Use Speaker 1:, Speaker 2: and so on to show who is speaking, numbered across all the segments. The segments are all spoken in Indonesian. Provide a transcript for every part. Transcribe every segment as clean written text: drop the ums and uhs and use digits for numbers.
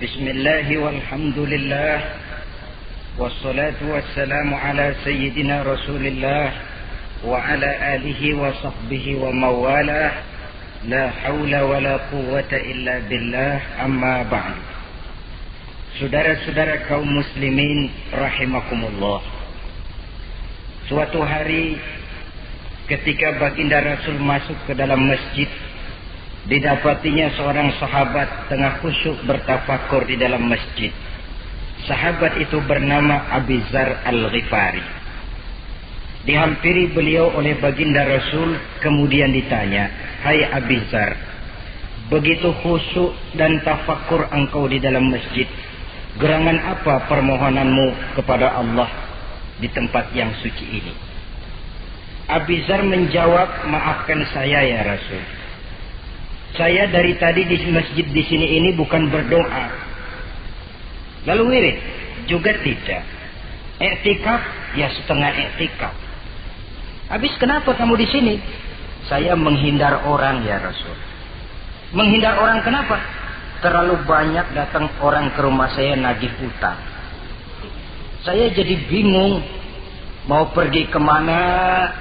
Speaker 1: Bismillah walhamdulillah wassalatu wassalamu ala sayyidina Rasulillah wa ala alihi wa sahbihi wa mawalah. La hawla wa la quwwata illa billah, amma ba'd. Saudara-saudara kaum muslimin rahimakumullah. Suatu hari ketika baginda Rasul masuk ke dalam masjid, didapatinya seorang sahabat tengah khusyuk bertafakur di dalam masjid. Sahabat itu bernama Abi Dzar Al-Ghifari. Dihampiri beliau oleh baginda Rasul, kemudian ditanya, "Hai Abi Dzar, begitu khusyuk dan tafakur engkau di dalam masjid, gerangan apa permohonanmu kepada Allah di tempat yang suci ini?" Abi Dzar menjawab, "Maafkan saya ya Rasul. Saya dari tadi di masjid di sini ini bukan berdoa. Lalu wirid juga tidak. Iktikaf ya setengah iktikaf. Habis kenapa kamu di sini?" "Saya menghindar orang ya Rasul." "Menghindar orang kenapa?" "Terlalu banyak datang orang ke rumah saya nagih utang. Saya jadi bingung mau pergi kemana.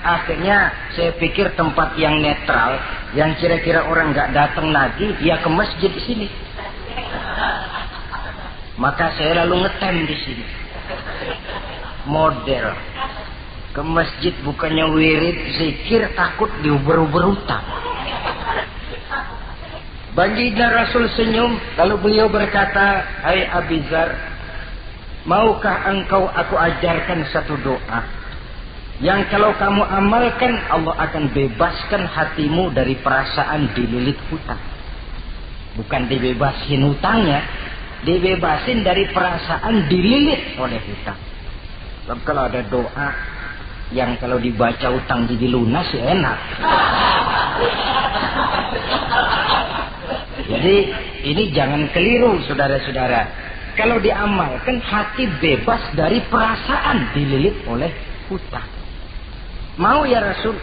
Speaker 1: Akhirnya saya pikir tempat yang netral, yang kira-kira orang nggak datang lagi, ya ke masjid di sini. Maka saya lalu ngetem di sini. Model ke masjid bukannya wirid zikir, takut diuber-uber utang." Baginda Rasul senyum, lalu beliau berkata, "Hai Abi Dzar, maukah engkau aku ajarkan satu doa yang kalau kamu amalkan Allah akan bebaskan hatimu dari perasaan dililit hutang." Bukan dibebasin hutangnya, dibebasin dari perasaan dililit oleh hutang. Sebab kalau ada doa yang kalau dibaca hutang jadi lunas ya enak. Jadi ini jangan keliru saudara-saudara. Kalau diamalkan hati bebas dari perasaan dililit oleh hutang. Mau ya Rasul?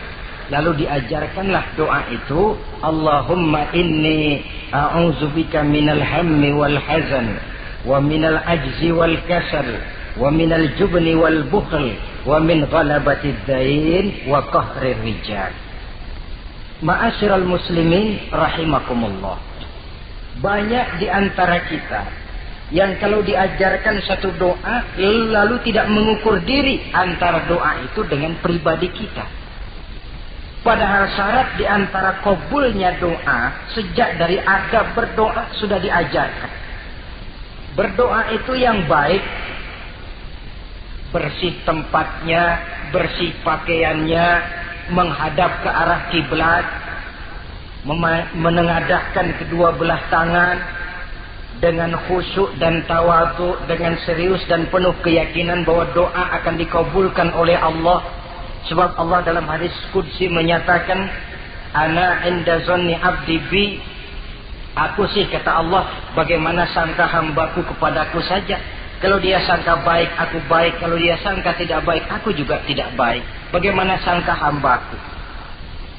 Speaker 1: Lalu diajarkanlah doa itu, "Allahumma inni a'udzubika minal hammi wal hazan wa minal ajzi wal kasal wa minal jubni wal bukhl wa min ghalabatid dain wa qahrir rijal." Ma'asyiral muslimin rahimakumullah. Banyak di antara kita yang kalau diajarkan satu doa lalu tidak mengukur diri antara doa itu dengan pribadi kita. Padahal syarat di antara kabulnya doa sejak dari adab berdoa sudah diajarkan. Berdoa itu yang baik, bersih tempatnya, bersih pakaiannya, menghadap ke arah kiblat, menengadahkan kedua belah tangan dengan khusyuk dan tawadhu, dengan serius dan penuh keyakinan bahwa doa akan dikabulkan oleh Allah. Sebab Allah dalam hadis qudsi menyatakan, "Ana inda zanni abdi bi." Aku sih, kata Allah, bagaimana sangka hambaku kepadaku saja. Kalau dia sangka baik, aku baik. Kalau dia sangka tidak baik, aku juga tidak baik. Bagaimana sangka hambaku?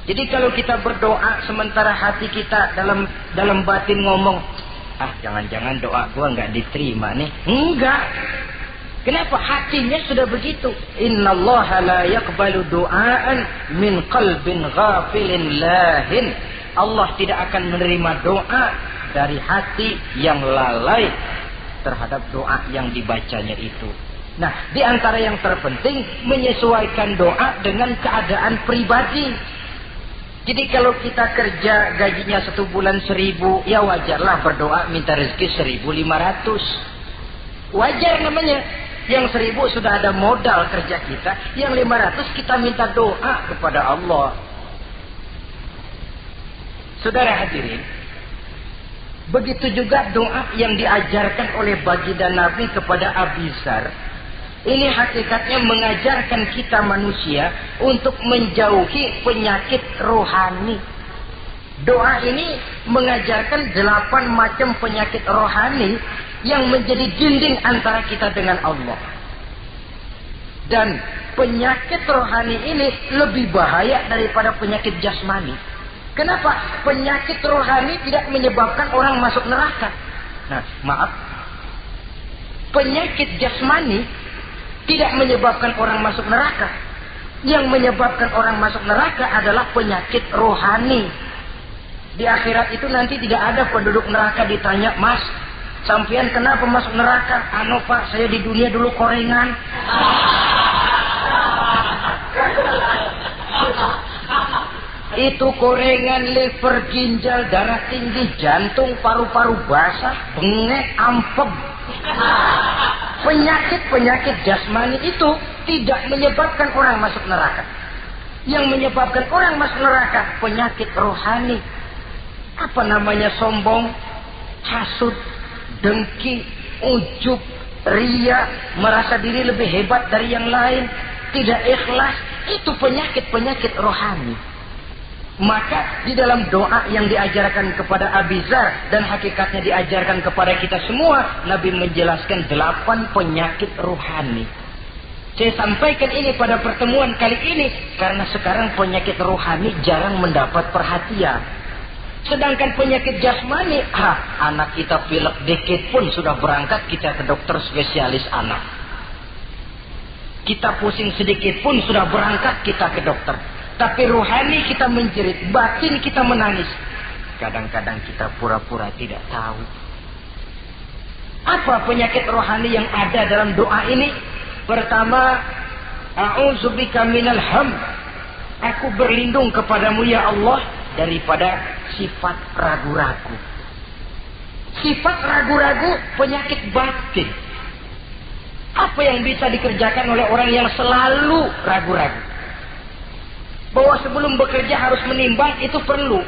Speaker 1: Jadi kalau kita berdoa sementara hati kita dalam batin ngomong, jangan-jangan doa gua nggak diterima nih. Enggak. Kenapa? Hatinya sudah begitu. Innallaha la yaqbalu du'aan min qalbin ghafilin lahin. Allah tidak akan menerima doa dari hati yang lalai terhadap doa yang dibacanya itu. Nah, di antara yang terpenting menyesuaikan doa dengan keadaan pribadi. Jadi kalau kita kerja gajinya 1 bulan 1.000, ya wajarlah berdoa minta rezeki 1.500. Wajar namanya. Yang 1.000 sudah ada modal kerja kita, yang 500 kita minta doa kepada Allah. Saudara hadirin, begitu juga doa yang diajarkan oleh baginda Nabi kepada Abi Dzar. Ini hakikatnya mengajarkan kita manusia untuk menjauhi penyakit rohani. Doa ini mengajarkan 8 macam penyakit rohani yang menjadi dinding antara kita dengan Allah. Dan penyakit rohani ini lebih bahaya daripada penyakit jasmani. Kenapa? Penyakit rohani tidak menyebabkan orang masuk neraka. Nah, maaf, Penyakit jasmani tidak menyebabkan orang masuk neraka. Yang menyebabkan orang masuk neraka adalah penyakit rohani. Di akhirat itu nanti tidak ada penduduk neraka ditanya, "Mas, sampean kenapa masuk neraka?" "Anu Pak, saya di dunia dulu korengan." Itu korengan, liver, ginjal, darah tinggi, jantung, paru-paru basah, bengek, ampem. Penyakit-penyakit jasmani itu tidak menyebabkan orang masuk neraka. Yang menyebabkan orang masuk neraka penyakit rohani. Apa namanya? Sombong, hasud, dengki, ujub, ria, merasa diri lebih hebat dari yang lain, tidak ikhlas. Itu penyakit-penyakit rohani. Maka di dalam doa yang diajarkan kepada Abi Dzar dan hakikatnya diajarkan kepada kita semua, Nabi menjelaskan 8 penyakit rohani. Saya sampaikan ini pada pertemuan kali ini karena sekarang penyakit rohani jarang mendapat perhatian. Sedangkan penyakit jasmani, anak kita pilek dikit pun sudah berangkat kita ke dokter spesialis anak. Kita pusing sedikit pun sudah berangkat kita ke dokter. Tapi rohani kita menjerit, batin kita menangis. Kadang-kadang kita pura-pura tidak tahu. Apa penyakit rohani yang ada dalam doa ini? Pertama, a'udzubika minal ham. Aku berlindung kepadamu ya Allah daripada sifat ragu-ragu. Sifat ragu-ragu penyakit batin. Apa yang bisa dikerjakan oleh orang yang selalu ragu-ragu? Bahwa sebelum bekerja harus menimbang, itu perlu.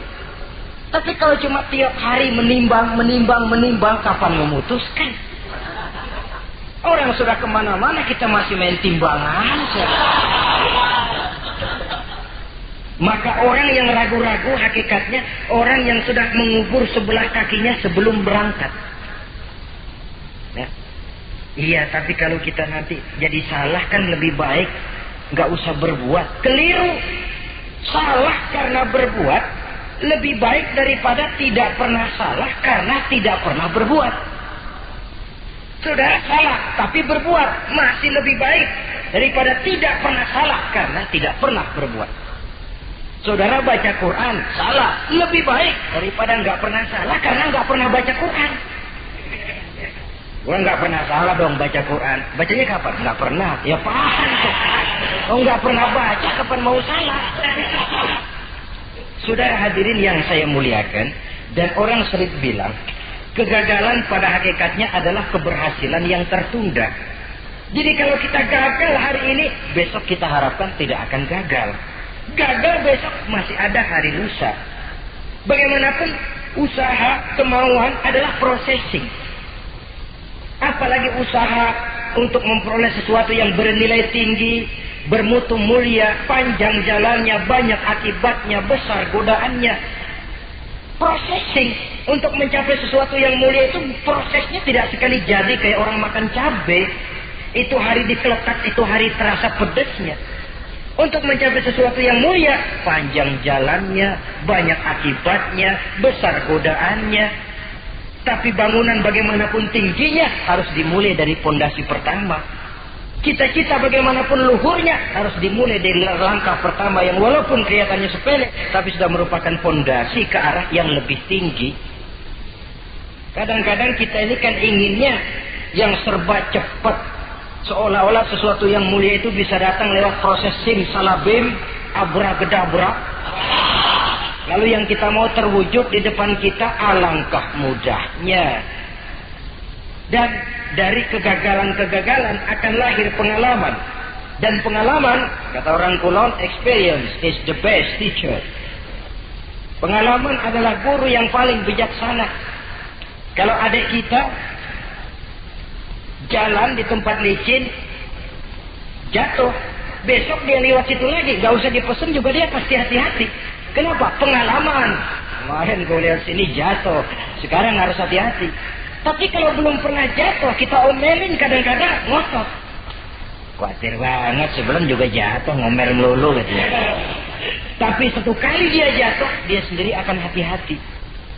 Speaker 1: Tapi kalau cuma tiap hari menimbang, kapan memutuskan? Orang sudah kemana-mana, kita masih main timbangan. Maka orang yang ragu-ragu hakikatnya orang yang sudah mengubur sebelah kakinya sebelum berangkat. Ya. Iya, tapi kalau kita nanti jadi salah kan lebih baik nggak usah berbuat. Keliru. Salah karena berbuat lebih baik daripada tidak pernah salah karena tidak pernah berbuat. Saudara salah tapi berbuat masih lebih baik daripada tidak pernah salah karena tidak pernah berbuat. Saudara baca Quran salah lebih baik daripada nggak pernah salah karena nggak pernah baca Quran. Gua nggak pernah salah dong baca Quran. Bacanya kapan? Nggak pernah. Ya paham tuh. Oh nggak pernah baca, kapan mau salah? Saudara hadirin yang saya muliakan, dan orang sering bilang, kegagalan pada hakikatnya adalah keberhasilan yang tertunda. Jadi kalau kita gagal hari ini, besok kita harapkan tidak akan gagal. Gagal besok masih ada hari lusa. Bagaimanapun usaha, kemauan adalah processing. Apalagi usaha untuk memperoleh sesuatu yang bernilai tinggi, bermutu mulia, panjang jalannya, banyak akibatnya, besar godaannya. Processing untuk mencapai sesuatu yang mulia itu prosesnya tidak sekali jadi kayak orang makan cabai. Itu hari dikeletak, itu hari terasa pedesnya. Untuk mencapai sesuatu yang mulia, panjang jalannya, banyak akibatnya, besar godaannya. Tapi bangunan bagaimanapun tingginya harus dimulai dari pondasi pertama. Cita-cita bagaimanapun luhurnya harus dimulai dari langkah pertama yang walaupun kelihatannya sepele, tapi sudah merupakan pondasi ke arah yang lebih tinggi. Kadang-kadang kita ini kan inginnya yang serba cepat, seolah-olah sesuatu yang mulia itu bisa datang lewat proses simsalabim, abracadabra. Lalu yang kita mau terwujud di depan kita, alangkah mudahnya. Dan dari kegagalan-kegagalan akan lahir pengalaman. Dan pengalaman, kata orang Kulon, experience is the best teacher. Pengalaman adalah guru yang paling bijaksana. Kalau adik kita jalan di tempat licin, jatuh, besok dia lewat situ lagi, gak usah dipesen juga dia pasti hati-hati. Kenapa? Pengalaman. Kemarin gue lihat sini jatuh, sekarang harus hati-hati. Tapi kalau belum pernah jatuh, kita omelin kadang-kadang ngotot. Khawatir banget, sebelum juga jatuh, ngomel melulu gitu ya. Tapi satu kali dia jatuh, dia sendiri akan hati-hati.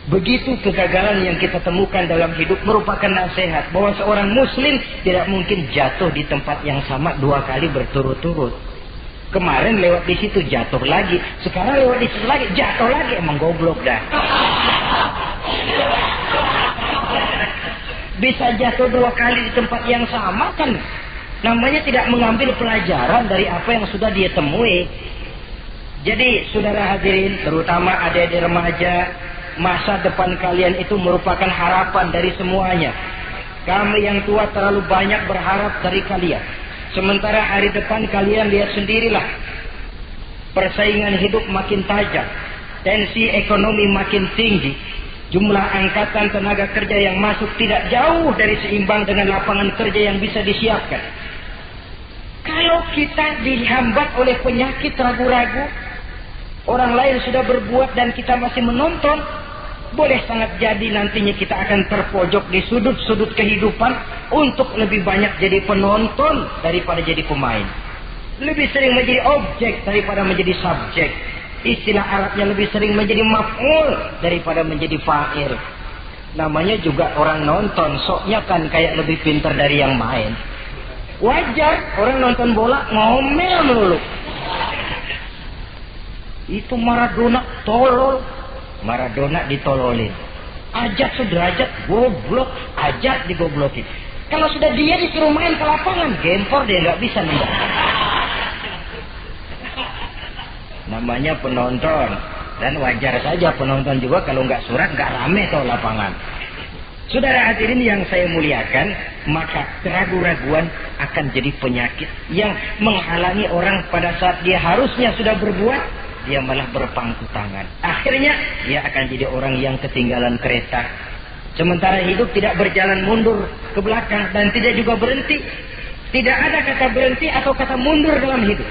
Speaker 1: Begitu kegagalan yang kita temukan dalam hidup merupakan nasihat bahwa seorang muslim tidak mungkin jatuh di tempat yang sama 2 kali berturut-turut. Kemarin lewat di situ jatuh lagi, sekarang lewat di situ lagi jatuh lagi, emang goblok dah. Bisa jatuh 2 kali di tempat yang sama kan namanya tidak mengambil pelajaran dari apa yang sudah dia temui. Jadi saudara hadirin, terutama adik-adik remaja, masa depan kalian itu merupakan harapan dari semuanya. Kami yang tua terlalu banyak berharap dari kalian. Sementara hari depan kalian lihat sendirilah. Persaingan hidup makin tajam. Tensi ekonomi makin tinggi. Jumlah angkatan tenaga kerja yang masuk tidak jauh dari seimbang dengan lapangan kerja yang bisa disiapkan. Kalau kita dihambat oleh penyakit ragu-ragu, orang lain sudah berbuat dan kita masih menonton, boleh sangat jadi nantinya kita akan terpojok di sudut-sudut kehidupan untuk lebih banyak jadi penonton daripada jadi pemain. Lebih sering menjadi objek daripada menjadi subjek. Istilah Arabnya lebih sering menjadi maf'ul daripada menjadi fa'il. Namanya juga orang nonton, soknya kan kayak lebih pintar dari yang main. Wajar orang nonton bola ngomel melulu. Itu Maradona tolol. Maradona ditololin. Ajat sederajat goblok, ajat digoblokin. Kalau sudah dia disuruh main ke lapangan, gempor dia nggak bisa nembak. Namanya penonton, dan wajar saja penonton juga kalau nggak surat nggak rame tuh lapangan. Saudara hadirin yang saya muliakan, maka keraguan-raguan akan jadi penyakit yang menghalangi orang pada saat dia harusnya sudah berbuat. Dia malah berpangku tangan. Akhirnya dia akan jadi orang yang ketinggalan kereta. Sementara hidup tidak berjalan mundur ke belakang dan tidak juga berhenti. Tidak ada kata berhenti atau kata mundur dalam hidup.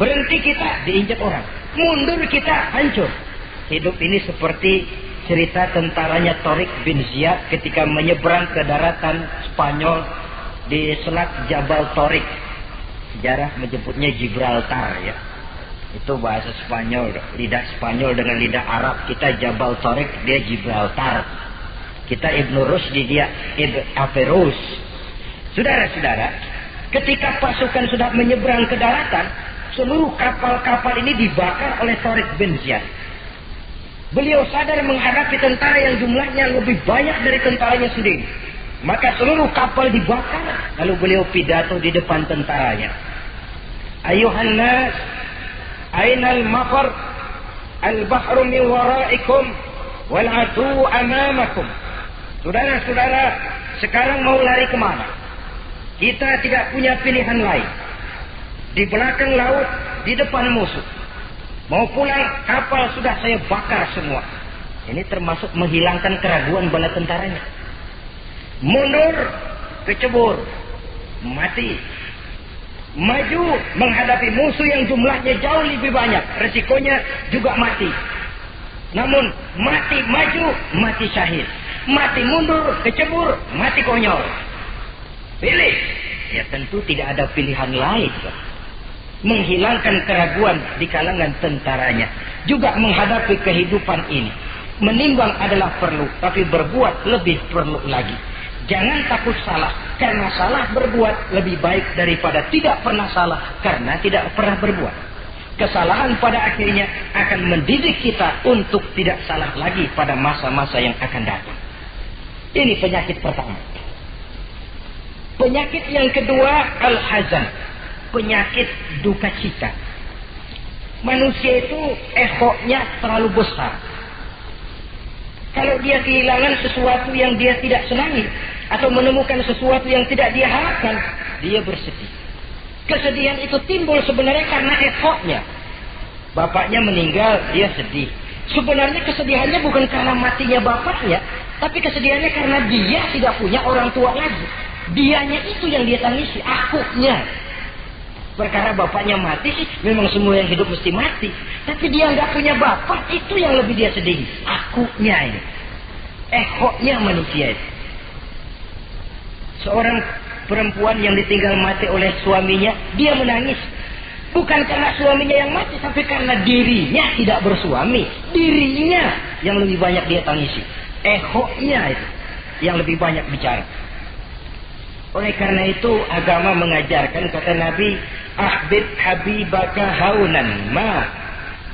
Speaker 1: Berhenti kita diinjak orang. Mundur kita hancur. Hidup ini seperti cerita tentaranya Tariq bin Ziyad ketika menyeberang ke daratan Spanyol di Selat Jabal Tariq. Sejarah menyebutnya Gibraltar ya. Itu bahasa Spanyol, lidah Spanyol dengan lidah Arab. Kita Jabal Tariq, dia Gibraltar. Kita Ibnu Rusdi, dia Averroes. Saudara-saudara, ketika pasukan sudah menyeberang ke daratan, seluruh kapal-kapal ini dibakar oleh Tariq bin Ziyad. Beliau sadar menghadapi tentara yang jumlahnya lebih banyak dari tentaranya sendiri. Maka seluruh kapal dibakar. Lalu beliau pidato di depan tentaranya. Ayuhan nas, Ainal mafar, al-bahru min waraikum, wal adu amamakum. Saudara-saudara, sekarang mau lari kemana? Kita tidak punya pilihan lain. Di belakang laut, di depan musuh. Mau pulang, kapal sudah saya bakar semua. Ini termasuk menghilangkan keraguan bala tentaranya. Mundur, kecebur, mati. Maju menghadapi musuh yang jumlahnya jauh lebih banyak, resikonya juga mati. Namun mati maju, mati syahid. Mati mundur, kecebur, mati konyol. Pilih. Ya tentu tidak ada pilihan lain. Menghilangkan keraguan di kalangan tentaranya. Juga menghadapi kehidupan ini. Menimbang adalah perlu, tapi berbuat lebih perlu lagi. Jangan takut salah, karena salah berbuat lebih baik daripada tidak pernah salah, karena tidak pernah berbuat. Kesalahan pada akhirnya akan mendidik kita untuk tidak salah lagi pada masa-masa yang akan datang. Ini penyakit pertama. Penyakit yang kedua, al-hazan. Penyakit duka cita. Manusia itu egonya terlalu besar. Kalau dia kehilangan sesuatu yang dia tidak senangi, atau menemukan sesuatu yang tidak dia harapkan, dia bersedih. Kesedihan itu timbul sebenarnya karena egonya. Bapaknya meninggal, dia sedih. Sebenarnya kesedihannya bukan karena matinya bapaknya, tapi kesedihannya karena dia tidak punya orang tua lagi. Dianya itu yang dia tangisi, akunya. Perkara bapaknya mati sih, memang semua yang hidup mesti mati. Tapi dia nggak punya bapak, itu yang lebih dia sedih. Akunya ini. Egonya manusia itu. Seorang perempuan yang ditinggal mati oleh suaminya, dia menangis. Bukan karena suaminya yang mati, tapi karena dirinya tidak bersuami. Dirinya yang lebih banyak dia tangisi. Ehonya itu yang lebih banyak bicara. Oleh karena itu agama mengajarkan, kata Nabi, ahbib habibaka haunan ma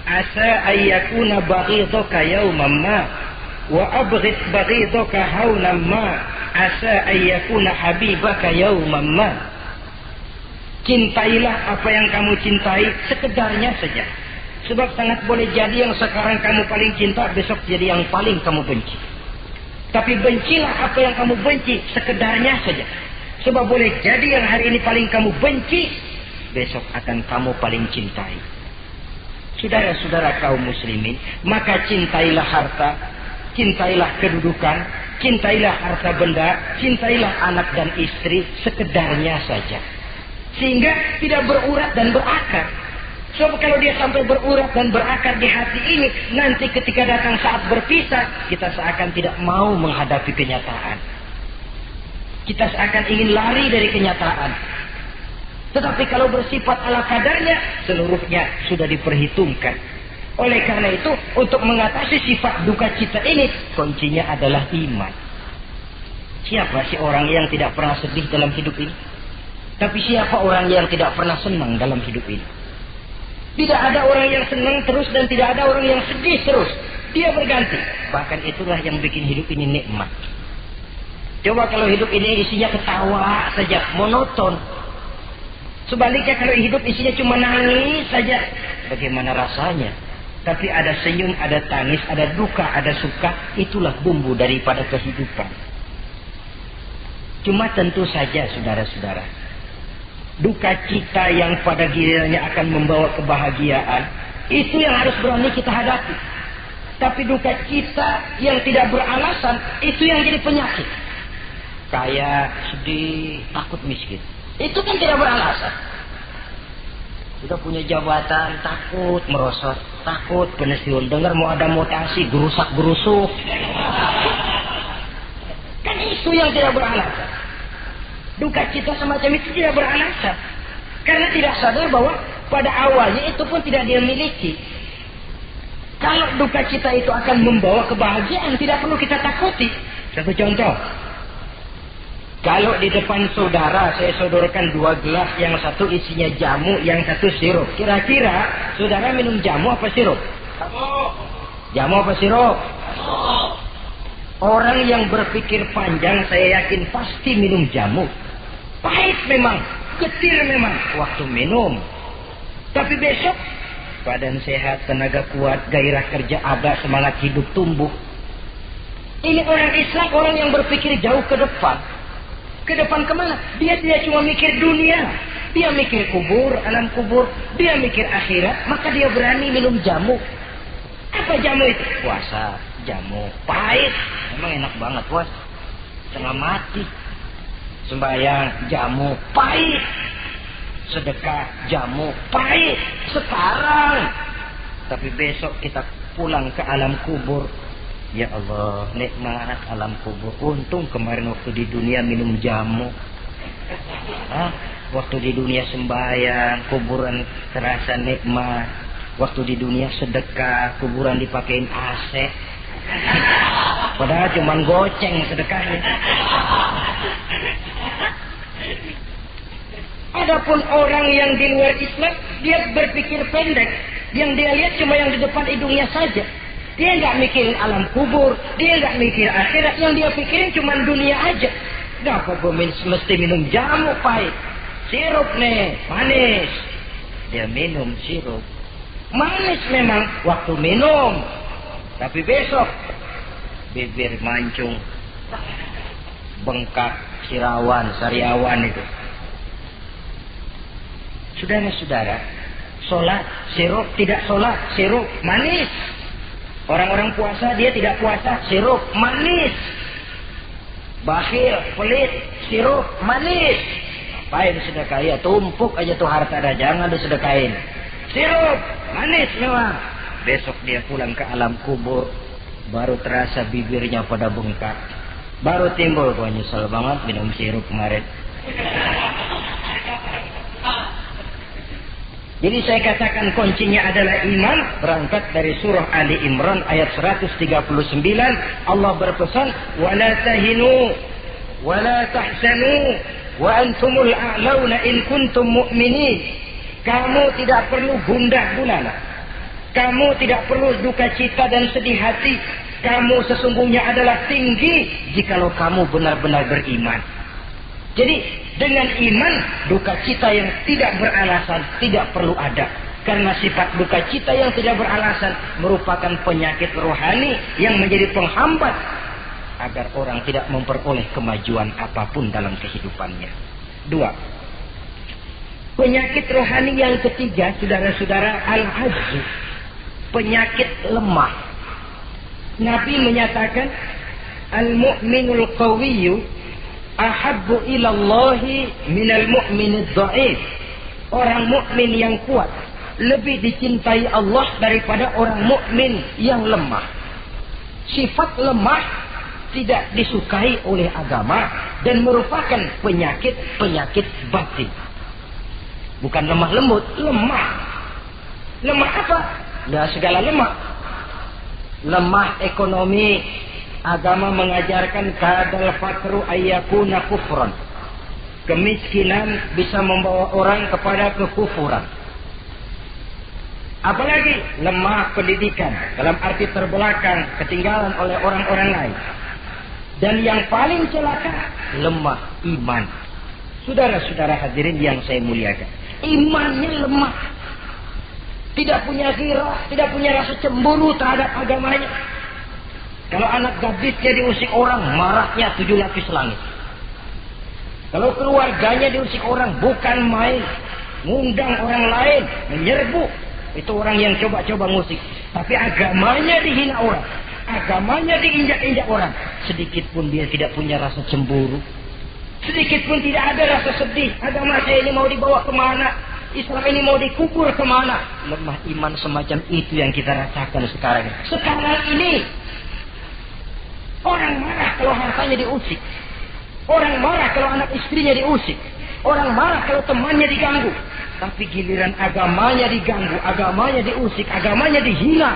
Speaker 1: asa ayyakuna baghidaka yawman ma wa abghid baghidaka haunan ma asa ayyakuna habibaka yawman ma. Cintailah apa yang kamu cintai sekedarnya saja. Sebab sangat boleh jadi yang sekarang kamu paling cinta, besok jadi yang paling kamu benci. Tapi bencilah apa yang kamu benci sekedarnya saja. Sebab boleh jadi yang hari ini paling kamu benci, besok akan kamu paling cintai. Saudara-saudara kaum muslimin, maka cintailah harta, cintailah kedudukan, cintailah harta benda, cintailah anak dan istri sekedarnya saja. Sehingga tidak berurat dan berakar. Sebab kalau dia sampai berurat dan berakar di hati ini, nanti ketika datang saat berpisah, kita seakan tidak mau menghadapi kenyataan. Kita seakan ingin lari dari kenyataan. Tetapi kalau bersifat ala kadarnya, seluruhnya sudah diperhitungkan. Oleh karena itu, untuk mengatasi sifat duka cita ini, kuncinya adalah iman. Siapa sih orang yang tidak pernah sedih dalam hidup ini? Tapi siapa orang yang tidak pernah senang dalam hidup ini? Tidak ada orang yang senang terus dan tidak ada orang yang sedih terus. Dia berganti. Bahkan itulah yang bikin hidup ini nikmat. Coba kalau hidup ini isinya ketawa saja, monoton. Sebaliknya kalau hidup isinya cuma nangis saja, bagaimana rasanya? Tapi ada senyum, ada tangis, ada duka, ada suka. Itulah bumbu daripada kehidupan. Cuma tentu saja saudara-saudara, duka cita yang pada gilirannya akan membawa kebahagiaan, itu yang harus berani kita hadapi. Tapi duka cita yang tidak beralasan, itu yang jadi penyakit. Kaya, sedih, takut miskin. Itu kan tidak beralasan. Sudah punya jabatan, takut merosot, takut pensiun. Dengar mau ada mutasi, gerusak-gerusuk. Kan itu yang tidak beralasan. Duka cita semacam itu tidak beralasan. Karena tidak sadar bahwa pada awalnya itu pun tidak dia miliki. Kalau duka cita itu akan membawa kebahagiaan, tidak perlu kita takuti. Satu contoh. Kalau di depan saudara saya sodorkan 2 gelas, yang satu isinya jamu, yang satu sirup. Kira-kira saudara minum jamu apa sirup? Jamu apa sirup? Orang yang berpikir panjang saya yakin pasti minum jamu. Pahit memang, getir memang waktu minum. Tapi besok badan sehat, tenaga kuat, gairah kerja ada, semangat hidup tumbuh. Ini orang Islam, orang yang berpikir jauh ke depan. Ke depan kemana? Dia tidak cuma mikir dunia. Dia mikir kubur, alam kubur. Dia mikir akhirat. Maka dia berani minum jamu. Apa jamu itu? Puasa, jamu. Pahit. Memang enak banget puasa. Setengah mati. Sembahyang, jamu. Pahit. Sedekah, jamu. Pahit. Sekarang. Tapi besok kita pulang ke alam kubur. Ya Allah, nikmat alam kubur. Untung kemarin waktu di dunia minum jamu. Waktu di dunia sembahyang, kuburan terasa nikmat. Waktu di dunia sedekah, kuburan dipakein AC. Padahal cuma goceng sedekahnya. Adapun orang yang di luar Islam, dia berpikir pendek. Yang dia lihat cuma yang di depan hidungnya saja. Dia nggak mikirin alam kubur, dia nggak mikir akhirat, yang dia pikirin cuma dunia aja. Kenapa gue mesti minum jamu pahit? Sirup nih, manis. Dia minum sirup. Manis memang waktu minum. Tapi besok, bibir mancung, bengkak, sirawan, sariawan itu. Saudara-saudara, sholat, sirup, tidak sholat, sirup, manis. Orang-orang puasa, dia tidak puasa, sirup, manis. Bakhil, pelit, sirup, manis. Apain sedekah? Ya tumpuk aja tuh harta dah, jangan disedekahin. Sirup, manis memang. Besok dia pulang ke alam kubur, baru terasa bibirnya pada bengkak. Baru timbul, gua nyesel banget minum sirup kemarin. Jadi saya katakan kuncinya adalah iman. Berangkat dari surah Ali Imran ayat 139. Allah berpesan, وَلَا تَهِنُوا وَلَا تَحْزَنُوا وَأَنْتُمُ الْأَعْلَوْنَ إِنْ كُنْتُمْ مُؤْمِنِينَ. Kamu tidak perlu gundah gulana. Kamu tidak perlu duka cita dan sedih hati. Kamu sesungguhnya adalah tinggi jikalau kamu benar-benar beriman. Jadi dengan iman, duka cita yang tidak beralasan tidak perlu ada. Karena sifat duka cita yang tidak beralasan merupakan penyakit rohani yang menjadi penghambat agar orang tidak memperoleh kemajuan apapun dalam kehidupannya. 2. Penyakit rohani yang ketiga, saudara-saudara, al-ajzu. Penyakit lemah. Nabi menyatakan, al-mu'minul qawiyyu ahabbu ilallahi minal mu'minid dha'if. Orang mukmin yang kuat lebih dicintai Allah daripada orang mukmin yang lemah. Sifat lemah tidak disukai oleh agama dan merupakan penyakit batin. Bukan lemah lembut, lemah. Lemah apa? Ya segala lemah. Lemah ekonomi. Agama mengajarkan kadal fakru ayyakuna kufran. Kemiskinan bisa membawa orang kepada kekufuran. Apalagi lemah pendidikan, dalam arti terbelakang, ketinggalan oleh orang-orang lain. Dan yang paling celaka, lemah iman. Saudara-saudara hadirin yang saya muliakan, imannya lemah. Tidak punya ghirah, tidak punya rasa cemburu terhadap agamanya. Kalau anak gadisnya diusik orang, marahnya 7 lapis langit. Kalau keluarganya diusik orang, bukan main. Ngundang orang lain, menyerbu. Itu orang yang coba-coba musik. Tapi agamanya dihina orang. Agamanya diinjak-injak orang. Sedikit pun dia tidak punya rasa cemburu. Sedikit pun tidak ada rasa sedih. Agama saya ini mau dibawa kemana? Islam ini mau dikubur kemana? Lemah iman semacam itu yang kita rasakan sekarang. Sekarang ini orang marah kalau hartanya diusik. Orang marah kalau anak istrinya diusik. Orang marah kalau temannya diganggu. Tapi giliran agamanya diganggu, agamanya diusik, agamanya dihina.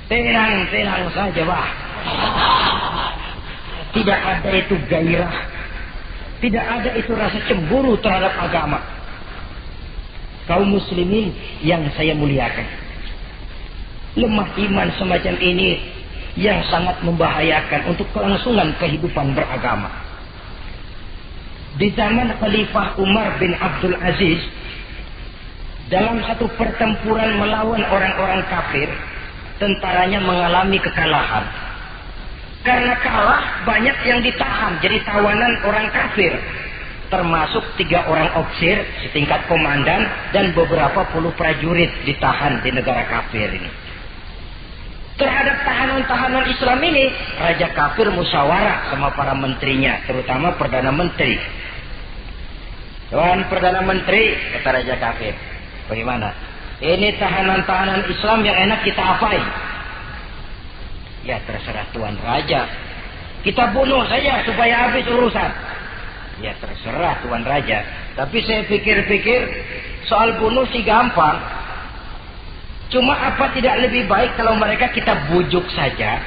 Speaker 1: Tenang-tenang saja, bah. Tidak ada itu gairah. Tidak ada itu rasa cemburu terhadap agama. Kaum muslimin yang saya muliakan. Lemah iman semacam ini yang sangat membahayakan untuk kelangsungan kehidupan beragama. Di zaman Khalifah Umar bin Abdul Aziz, dalam satu pertempuran melawan orang-orang kafir, tentaranya mengalami kekalahan. Karena kalah, banyak yang ditahan jadi tawanan orang kafir, termasuk 3 orang ofisir setingkat komandan dan beberapa puluh prajurit ditahan di negara kafir ini. Terhadap tahanan-tahanan Islam ini, Raja Kafir musyawarah sama para menterinya, terutama Perdana Menteri. Tuan Perdana Menteri, kata Raja Kafir, bagaimana? Ini tahanan-tahanan Islam yang enak kita apain? Ya terserah Tuan Raja. Kita bunuh saja supaya habis urusan. Ya terserah Tuan Raja. Tapi saya pikir-pikir, soal bunuh sih gampang. Cuma apa tidak lebih baik kalau mereka kita bujuk saja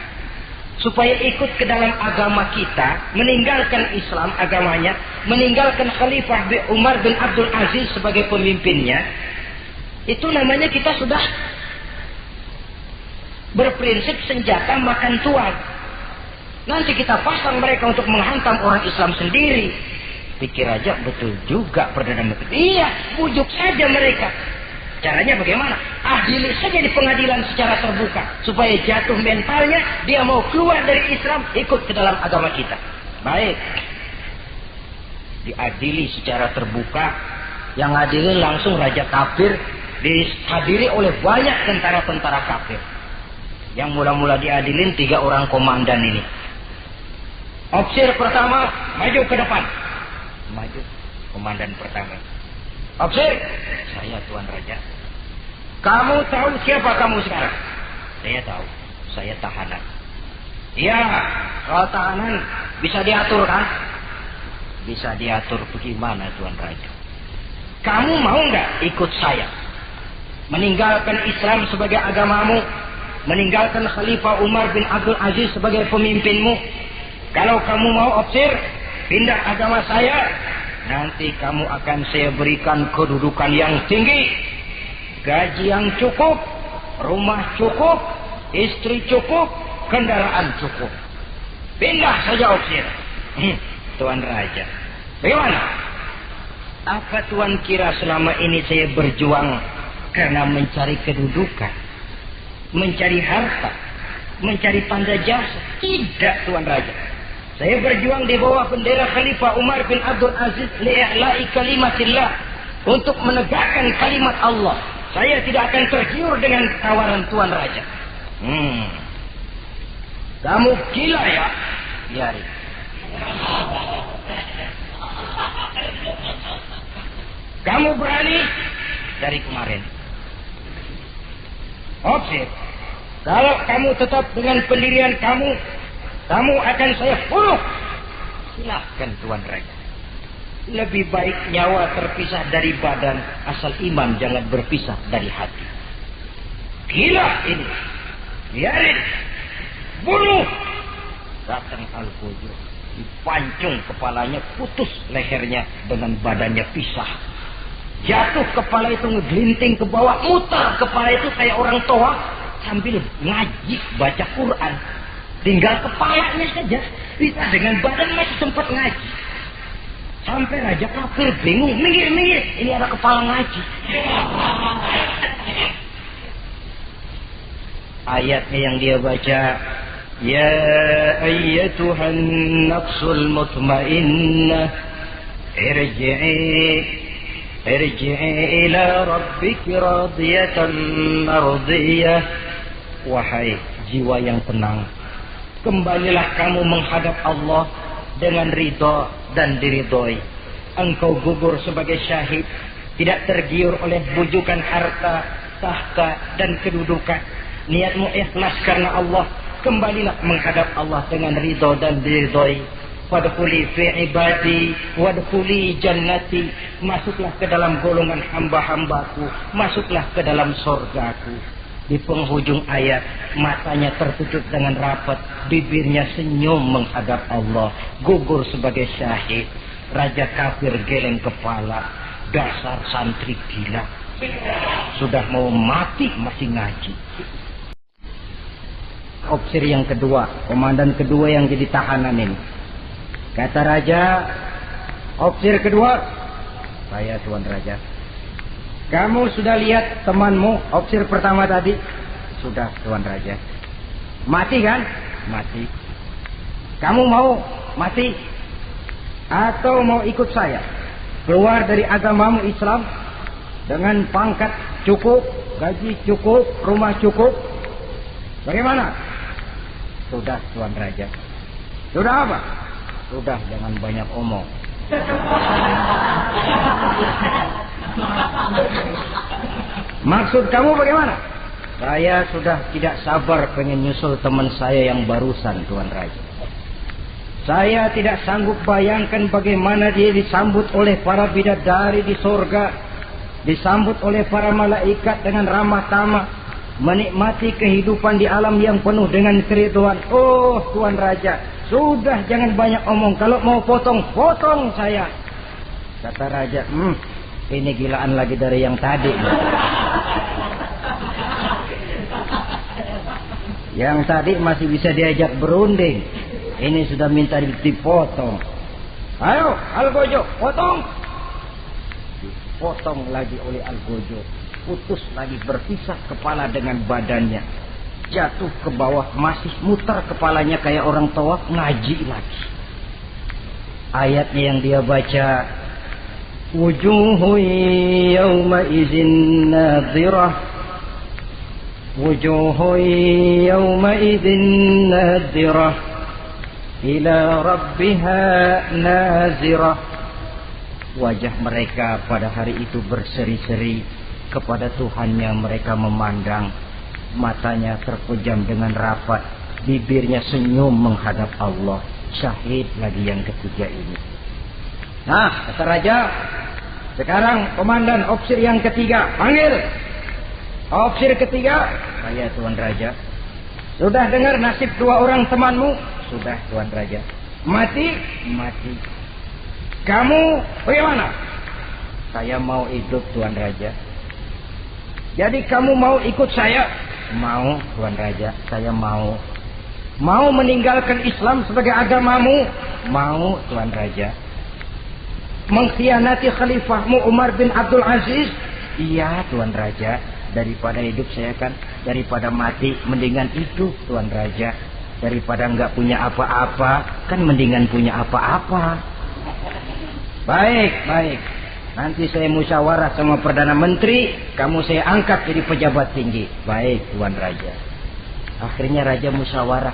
Speaker 1: supaya ikut ke dalam agama kita, meninggalkan Islam agamanya, meninggalkan Khalifah Umar bin Abdul Aziz sebagai pemimpinnya. Itu namanya kita sudah berprinsip senjata makan tuan. Nanti kita pasang mereka untuk menghantam orang Islam sendiri. Pikir aja betul juga Perdana Menteri. Iya, bujuk saja mereka. Caranya bagaimana? Adili saja di pengadilan secara terbuka. Supaya jatuh mentalnya, dia mau keluar dari Islam, ikut ke dalam agama kita. Baik. Diadili secara terbuka. Yang adilin langsung Raja Kafir. Dihadiri oleh banyak tentara-tentara kafir. Yang mula-mula diadilin 3 orang komandan ini. Ofisir pertama, maju ke depan. Maju. Komandan pertama. Ofisir, saya Tuan Raja. Kamu tahu siapa kamu sekarang? Saya tahu, saya tahanan. Iya, kalau tahanan bisa diatur kan? Bisa diatur bagaimana Tuan Raja? Kamu mau nggak ikut saya? Meninggalkan Islam sebagai agamamu, meninggalkan Khalifah Umar bin Abdul Aziz sebagai pemimpinmu. Kalau kamu mau opsir, pindah agama saya, nanti kamu akan saya berikan kedudukan yang tinggi, gaji yang cukup, rumah cukup, istri cukup, kendaraan cukup. Pindah saja opsir. Tuan Raja, bagaimana? Apa Tuan kira selama ini saya berjuang karena mencari kedudukan, mencari harta, mencari tanda jasa? Tidak, Tuan Raja. Saya berjuang di bawah bendera Khalifah Umar bin Abdul Aziz li'i'la'i kalimatillah, untuk menegakkan kalimat Allah. Saya tidak akan tergiur dengan tawaran Tuan Raja. Kamu gila ya? Biarin. Kamu berani dari kemarin. Opsir, kalau kamu tetap dengan pendirian kamu, kamu akan saya bunuh. Silahkan Tuan Raja. Lebih baik nyawa terpisah dari badan, asal iman jangan berpisah dari hati. Gila ini. Biarin. Bunuh. Datang Al-Ghujur, dipancung kepalanya, putus lehernya dengan badannya pisah. Jatuh kepala itu ngegelinting ke bawah, muter kepala itu kayak orang tua sambil ngaji baca Quran. Tinggal kepalanya saja, bisa dengan badan masih sempat ngaji. Sampai Raja kafir bingung, minggir, ini ada kepala ngaji. Ayatnya yang dia baca, ya ayyatuhan nafsul mutmainnah, irji'i ila rabbiki radiyatan mardiyah. Wahai jiwa yang tenang, kembalilah kamu menghadap Allah dengan ridha dan diridhoi. Engkau gugur sebagai syahid, tidak tergiur oleh bujukan harta, tahta dan kedudukan. Niatmu ikhlas karena Allah, kembalilah menghadap Allah dengan ridha dan diridhoi. Wadkhuli fi ibadi wadkhuli jannati, masuklah ke dalam golongan hamba-hambaku, masuklah ke dalam surgaku. Di penghujung ayat, matanya tertutup dengan rapat, bibirnya senyum menghadap Allah, gugur sebagai syahid. Raja kafir geleng kepala, dasar santri gila, sudah mau mati masih ngaji. Opsir yang kedua, komandan kedua yang jadi tahanan ini, kata Raja, opsir kedua, saya Tuan Raja, kamu sudah lihat temanmu opsir pertama tadi? Sudah Tuan Raja. Mati kan? Mati. Kamu mau mati? Atau mau ikut saya? Keluar dari agamamu Islam dengan pangkat cukup, gaji cukup, rumah cukup. Bagaimana? Sudah Tuan Raja. Sudah apa? Sudah, jangan banyak omong. Maksud kamu bagaimana? Saya sudah tidak sabar pengen nyusul teman saya yang barusan, Tuan Raja. Saya tidak sanggup bayangkan bagaimana dia disambut oleh para bidadari di surga, disambut oleh para malaikat dengan ramah tamah, menikmati kehidupan di alam yang penuh dengan keriduan. Oh Tuan Raja, sudah jangan banyak omong. Kalau mau potong saya. Kata Raja, ini gilaan lagi dari yang tadi. Yang tadi masih bisa diajak berunding, ini sudah minta dipotong. Ayo Al-Ghujur, potong. Dipotong lagi oleh Al-Ghujur, putus lagi, berpisah kepala dengan badannya, jatuh ke bawah, masih muter kepalanya kayak orang tawaf, ngaji lagi. Ayatnya yang dia baca, wujuhu yawma izin nadhirah, wujuhu yawma izin nadhirah, ila rabbiha nazirah. Wajah mereka pada hari itu berseri-seri, kepada Tuhannya mereka memandang, matanya terpejam dengan rapat, bibirnya senyum menghadap Allah. Syahid lagi yang ketiga ini. Nah, kata Raja, Sekarang komandan opsir yang ketiga, panggil. Opsir ketiga, saya Tuan Raja. Sudah dengar nasib dua orang temanmu? Sudah Tuan Raja. Mati? Mati. Kamu bagaimana? Saya mau hidup Tuan Raja. Jadi kamu mau ikut saya? Mau Tuan Raja, saya mau. Mau meninggalkan Islam sebagai agamamu? Mau Tuan Raja. Mengkhianati khalifahmu Umar bin Abdul Aziz? Iya Tuan Raja. Daripada hidup saya kan, daripada mati mendingan hidup Tuan Raja. Daripada nggak punya apa-apa kan mendingan punya apa-apa. Baik, baik. Nanti saya musyawarah sama Perdana Menteri, kamu saya angkat jadi pejabat tinggi. Baik Tuan Raja. Akhirnya Raja musyawarah.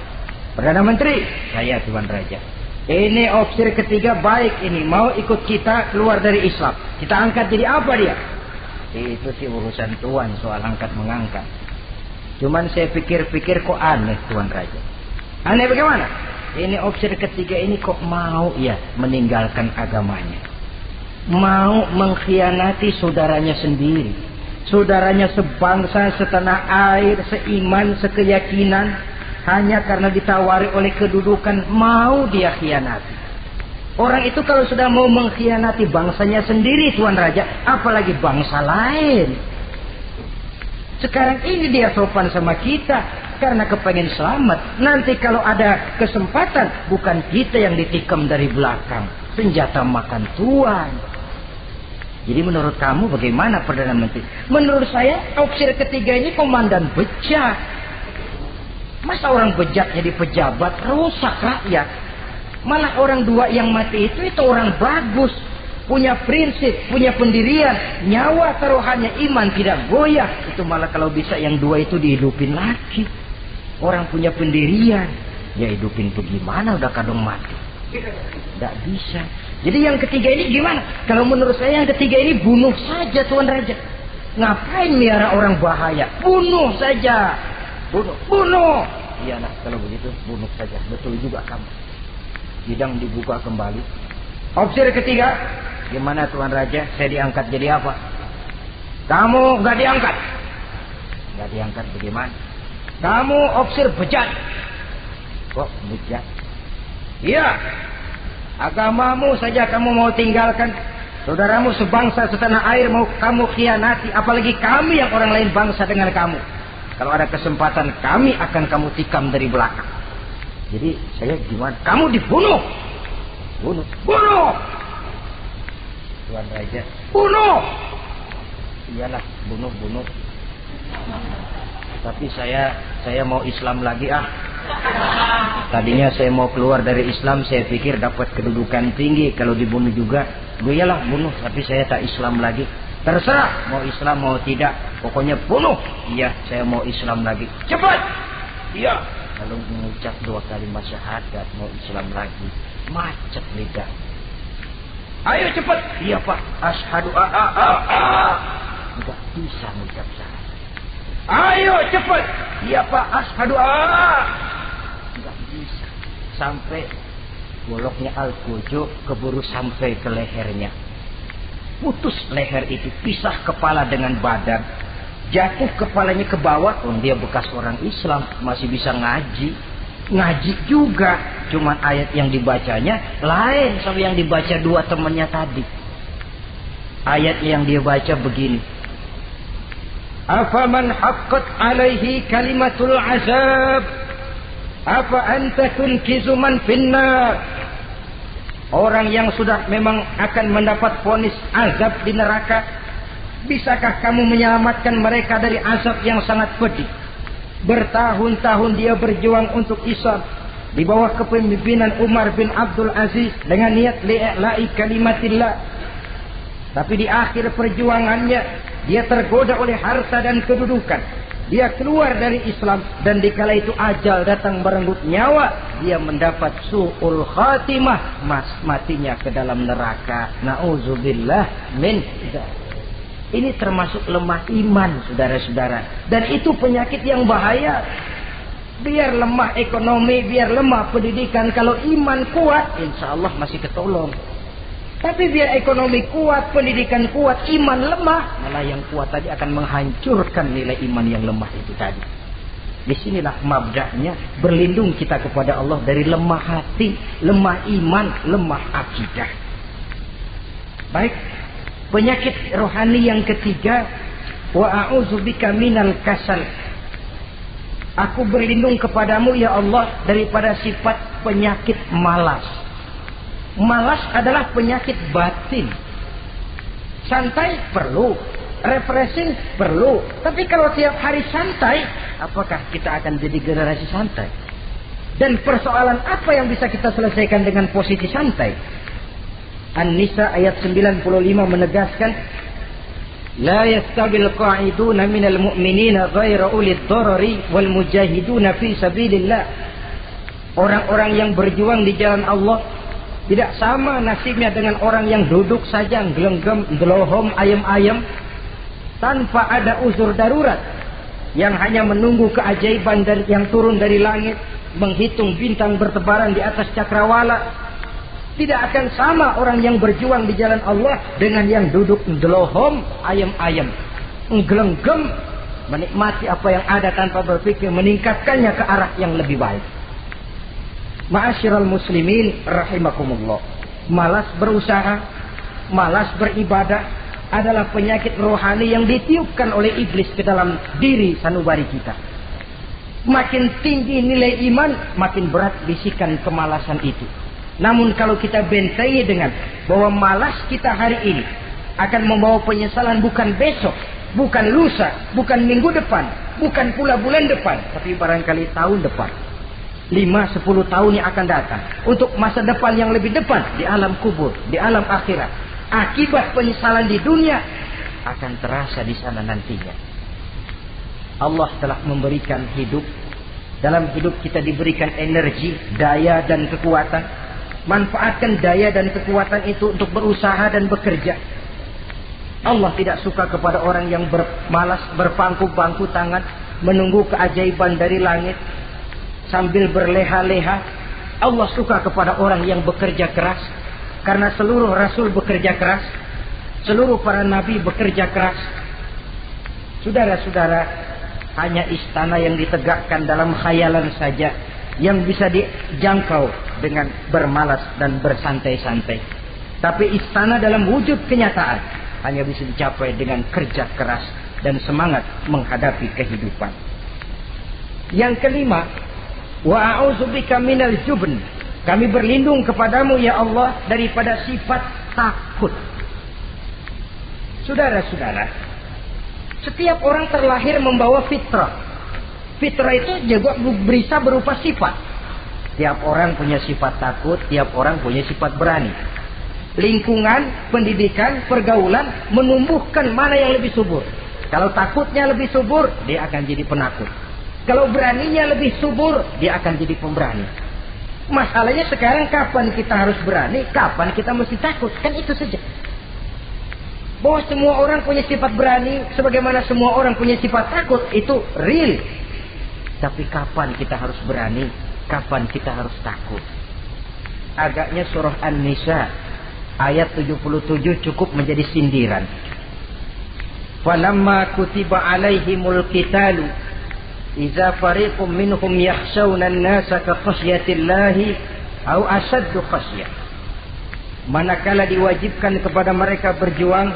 Speaker 1: Perdana Menteri, saya Tuan Raja. Ini opsir ketiga baik ini, mau ikut kita keluar dari Islam. Kita angkat jadi apa dia? Itu sih urusan Tuan soal angkat mengangkat. Cuman saya pikir-pikir kok aneh Tuan Raja. Aneh bagaimana? Ini opsir ketiga ini kok mau ya meninggalkan agamanya. Mau mengkhianati saudaranya sendiri. Saudaranya sebangsa, setanah air, seiman, sekeyakinan. Hanya karena ditawari oleh kedudukan mau dia khianati. Orang itu kalau sudah mau mengkhianati bangsanya sendiri Tuan Raja, apalagi bangsa lain. Sekarang ini dia sopan sama kita karena kepengen selamat. Nanti kalau ada kesempatan bukan kita yang ditikam dari belakang, senjata makan Tuan. Jadi menurut kamu bagaimana Perdana Menteri? Menurut saya opsir ketiga ini komandan bejat. Masa orang bejat jadi pejabat rusak rakyat? Malah orang dua yang mati itu orang bagus, punya prinsip, punya pendirian, nyawa taruhannya iman tidak goyah. Itu malah kalau bisa yang dua itu dihidupin lagi. Orang punya pendirian, ya hidupin tuh gimana udah kadung mati? Tidak bisa. Jadi yang ketiga ini gimana? Kalau menurut saya yang ketiga ini bunuh saja Tuan Raja. Ngapain miara orang bahaya? Bunuh saja. Bunuh. Iyalah kalau begitu bunuh saja. Betul juga kamu. Sidang dibuka kembali. Opsir ketiga, gimana Tuan Raja? Saya diangkat jadi apa? Kamu nggak diangkat. Nggak diangkat bagaimana? Kamu opsir bejat. Kok bejat? Iya. Agamamu saja kamu mau tinggalkan. Saudaramu sebangsa setanah air mau kamu khianati. Apalagi kami yang orang lain bangsa dengan kamu. Kalau ada kesempatan kami akan kamu tikam dari belakang. Jadi saya gimana? Kamu dibunuh. Bunuh. Tuan Raja. Bunuh. Iyalah bunuh. Tapi saya mau Islam lagi Tadinya saya mau keluar dari Islam, saya pikir dapat kedudukan tinggi. Kalau dibunuh juga, iyalah bunuh. Tapi saya tak Islam lagi. Terserah mau Islam mau tidak, pokoknya bunuh. Iya, saya mau Islam lagi. Cepat. Iya. Kalau mengucap 2 kalimat syahadat mau Islam lagi, macet lidah. Ayo cepat. Iya Pak. Asyhadu Enggak bisa mengucap syahadat. Ayo cepat. Iya Pak. Asyhadu enggak bisa. Sampai goloknya Al-Qujo keburu sampai ke lehernya. Putus leher itu, pisah kepala dengan badan, jatuh kepalanya ke bawah. Dia bekas orang Islam, masih bisa ngaji juga, cuman ayat yang dibacanya lain sama yang dibaca dua temannya tadi. Ayat yang dia baca begini, afaman haqqat alaihi kalimatul azab afa anta tunkizu man finnar. Orang yang sudah memang akan mendapat vonis azab di neraka, bisakah kamu menyelamatkan mereka dari azab yang sangat pedih? Bertahun-tahun dia berjuang untuk Islam di bawah kepemimpinan Umar bin Abdul Aziz dengan niat li'la'i kalimatillah. Tapi di akhir perjuangannya dia tergoda oleh harta dan kedudukan. Dia keluar dari Islam dan dikala itu ajal datang merenggut nyawa, dia mendapat su'ul khatimah, matinya ke dalam neraka. Na'udzubillah min dzalik. Ini termasuk lemah iman, saudara-saudara. Dan itu penyakit yang bahaya. Biar lemah ekonomi, biar lemah pendidikan, kalau iman kuat, insya Allah masih ketolong. Tapi biar ekonomi kuat, pendidikan kuat, iman lemah, malah yang kuat tadi akan menghancurkan nilai iman yang lemah itu tadi. Disinilah mabda'nya, berlindung kita kepada Allah dari lemah hati, lemah iman, lemah akidah. Baik, penyakit rohani yang ketiga, wa a'udzubika minal kasal. Aku berlindung kepadamu ya Allah daripada sifat penyakit malas. Malas adalah penyakit batin. Santai perlu, refreshing perlu. Tapi kalau tiap hari santai, apakah kita akan jadi generasi santai? Dan persoalan apa yang bisa kita selesaikan dengan posisi santai? An-Nisa ayat 95 menegaskan, La yastabil qa'iduna minal mu'minina ghaira ulid darari wal mujahiduna fi sabilillah. Orang-orang yang berjuang di jalan Allah tidak sama nasibnya dengan orang yang duduk saja gelenggam, delohom, ayam-ayam tanpa ada uzur darurat, yang hanya menunggu keajaiban yang turun dari langit, menghitung bintang bertebaran di atas cakrawala. Tidak akan sama orang yang berjuang di jalan Allah dengan yang duduk delohom, ayam-ayam, gelenggam, menikmati apa yang ada tanpa berpikir meningkatkannya ke arah yang lebih baik. Ma'asyiral muslimin rahimakumullah. Malas berusaha, malas beribadah adalah penyakit rohani yang ditiupkan oleh iblis ke dalam diri sanubari kita. Makin tinggi nilai iman, makin berat bisikan kemalasan itu. Namun kalau kita bentengi dengan bahwa malas kita hari ini akan membawa penyesalan bukan besok, bukan lusa, bukan minggu depan, bukan pula bulan depan, tapi barangkali tahun depan, 5-10 tahun yang akan datang, untuk masa depan yang lebih depan di alam kubur, di alam akhirat. Akibat penyesalan di dunia akan terasa di sana nantinya. Allah telah memberikan hidup. Dalam hidup kita diberikan energi, daya dan kekuatan. Manfaatkan daya dan kekuatan itu untuk berusaha dan bekerja. Allah tidak suka kepada orang yang bermalas, berpangku-pangku tangan, menunggu keajaiban dari langit sambil berleha-leha. Allah suka kepada orang yang bekerja keras. Karena seluruh rasul bekerja keras, seluruh para nabi bekerja keras. Saudara-saudara, hanya istana yang ditegakkan dalam khayalan saja yang bisa dijangkau dengan bermalas dan bersantai-santai. Tapi istana dalam wujud kenyataan hanya bisa dicapai dengan kerja keras dan semangat menghadapi kehidupan. Yang kelima, wa a'udzubika minal jubn. Kami berlindung kepadamu ya Allah daripada sifat takut. Saudara-saudara, setiap orang terlahir membawa fitrah. Fitrah itu juga bisa berupa sifat. Tiap orang punya sifat takut, tiap orang punya sifat berani. Lingkungan, pendidikan, pergaulan menumbuhkan mana yang lebih subur. Kalau takutnya lebih subur, dia akan jadi penakut. Kalau beraninya lebih subur, dia akan jadi pemberani. Masalahnya sekarang kapan kita harus berani, kapan kita mesti takut. Kan itu saja. Bahwa semua orang punya sifat berani, sebagaimana semua orang punya sifat takut, itu real. Tapi kapan kita harus berani, kapan kita harus takut. Agaknya surah An-Nisa ayat 77 cukup menjadi sindiran. Falamma kutiba alaihimul qitalu idza fariqum minhum yakhshawna an-nasa ka khasyatillahi aw ashaddu khasyah. Manakala diwajibkan kepada mereka berjuang,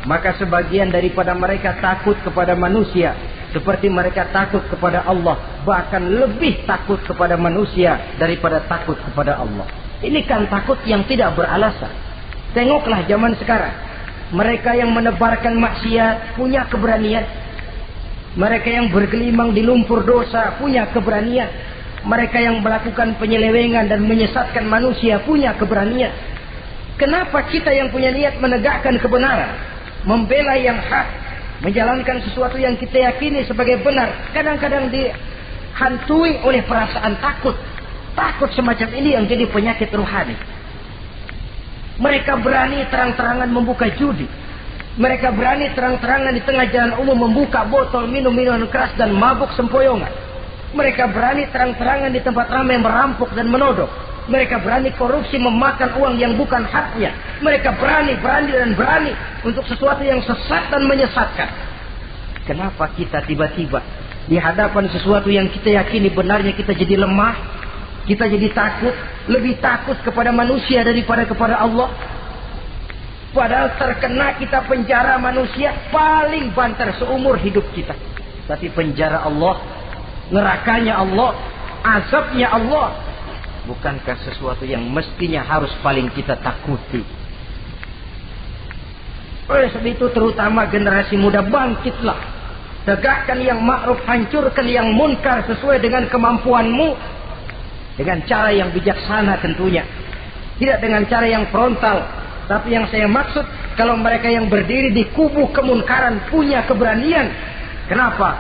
Speaker 1: maka sebagian daripada mereka takut kepada manusia seperti mereka takut kepada Allah, bahkan lebih takut kepada manusia daripada takut kepada Allah. Ini kan takut yang tidak beralasan. Tengoklah zaman sekarang, mereka yang menebarkan maksiat punya keberanian. Mereka yang bergelimang di lumpur dosa punya keberanian. Mereka yang melakukan penyelewengan dan menyesatkan manusia punya keberanian. Kenapa kita yang punya niat menegakkan kebenaran, membela yang hak, menjalankan sesuatu yang kita yakini sebagai benar, kadang-kadang dihantui oleh perasaan takut? Takut semacam ini yang jadi penyakit rohani. Mereka berani terang-terangan membuka judi. Mereka berani terang-terangan di tengah jalan umum membuka botol minum-minuman keras dan mabuk sempoyongan. Mereka berani terang-terangan di tempat ramai merampok dan menodok. Mereka berani korupsi, memakan uang yang bukan haknya. Mereka berani untuk sesuatu yang sesat dan menyesatkan. Kenapa kita tiba-tiba di hadapan sesuatu yang kita yakini benarnya kita jadi lemah, kita jadi takut, lebih takut kepada manusia daripada kepada Allah? Padahal terkena kita penjara manusia paling banter seumur hidup kita. Tapi penjara Allah, nerakanya Allah, azabnya Allah, bukankah sesuatu yang mestinya harus paling kita takuti? Oleh sebab itu terutama generasi muda, bangkitlah. Tegakkan yang ma'ruf, hancurkan yang munkar sesuai dengan kemampuanmu. Dengan cara yang bijaksana tentunya. Tidak dengan cara yang frontal. Tapi yang saya maksud, kalau mereka yang berdiri di kubu kemunkaran punya keberanian. Kenapa?